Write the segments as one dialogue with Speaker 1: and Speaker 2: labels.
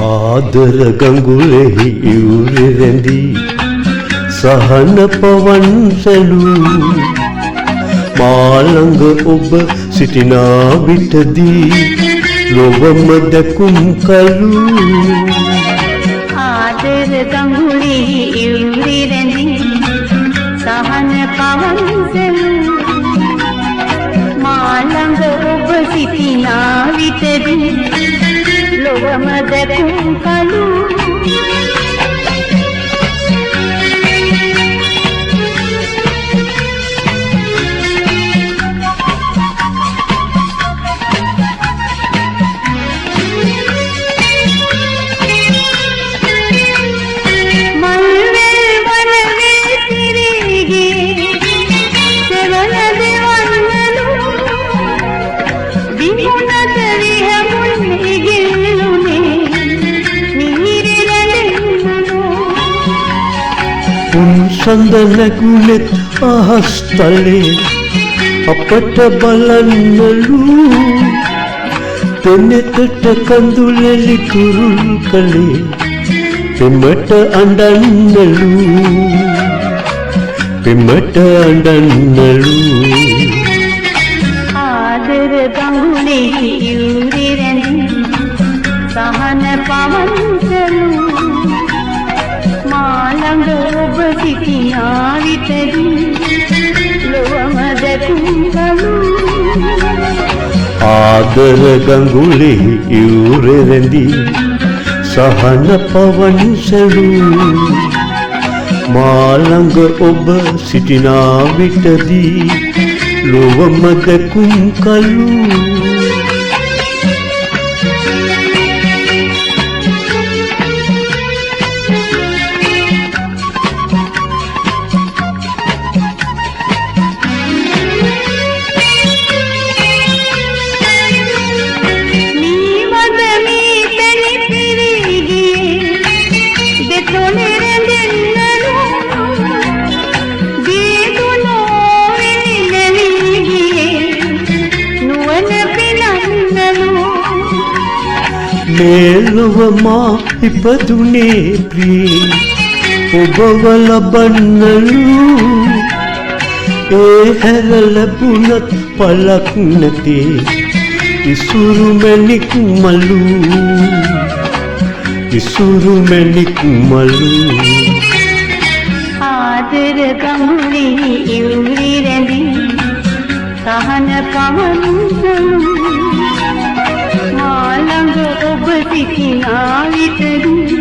Speaker 1: ආදර ගඟුලෙහි ඉවුරෙ රැඳී සහන පවන් සැලූ මා ළඟ ඔබ සිටිනා විටදී ලොවම දැකුම් කලූ
Speaker 2: ආදර ගඟුලෙහි ඉවුරෙ රැඳී සහන පවන් සැලූ මා ළඟ ඔබ සිටිනා විටදී ලොවම දැකුම් කලූ
Speaker 1: සඳ නැගුණෙත් අහස් තලේ අපට බලන්නලු පෙනෙතට කඳුලෙලි කුරුල් කලේ පෙමට අඬන්නලු පෙමට අඬන්නලු
Speaker 2: ආදර ගඟුලෙහි ඉවුරෙ රැඳී සහන පවන් සැලූ මා ළඟ ඔබ සිටිනා විටදී ලොවම දැකුම් කලූ
Speaker 1: ආදර ගඟුලෙහි ඉවුරෙ රැඳී සහන පවන් සැලූ මා ළඟ ඔබ සිටිනා විටදී ලොවම දැකුම් කලූ ಮೇಲುವಮಾ ಇಪ್ಪದುನೇ ಪ್ರಿಯೆ ಒಬ್ಬವ ಲಬನ್ನಲು ಏ ಹೆರಲ ಪುನತ್ ಪಲಕ್ ನತೆ ಇಸುರು ಮೆನಿಕ್ ಮಲು ಇಸುರು ಮೆನಿಕ್ ಮಲು
Speaker 2: ආදර ගඟුලෙහි ඉවුරෙ රැඳී සහන පවන් සැලූ මා ළඟ ඔබ සිටිනා විටදී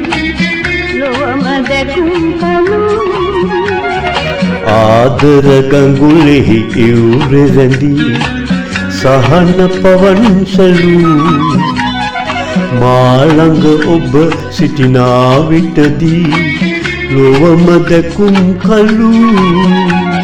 Speaker 2: ලොවම දැකුම් කලූ
Speaker 1: ආදර ගඟුලෙහි ඉවුරෙ රැඳී සහන පවන් සැලූ මා ළඟ ඔබ සිටිනා විටදී ලොවම දැකුම් කලූ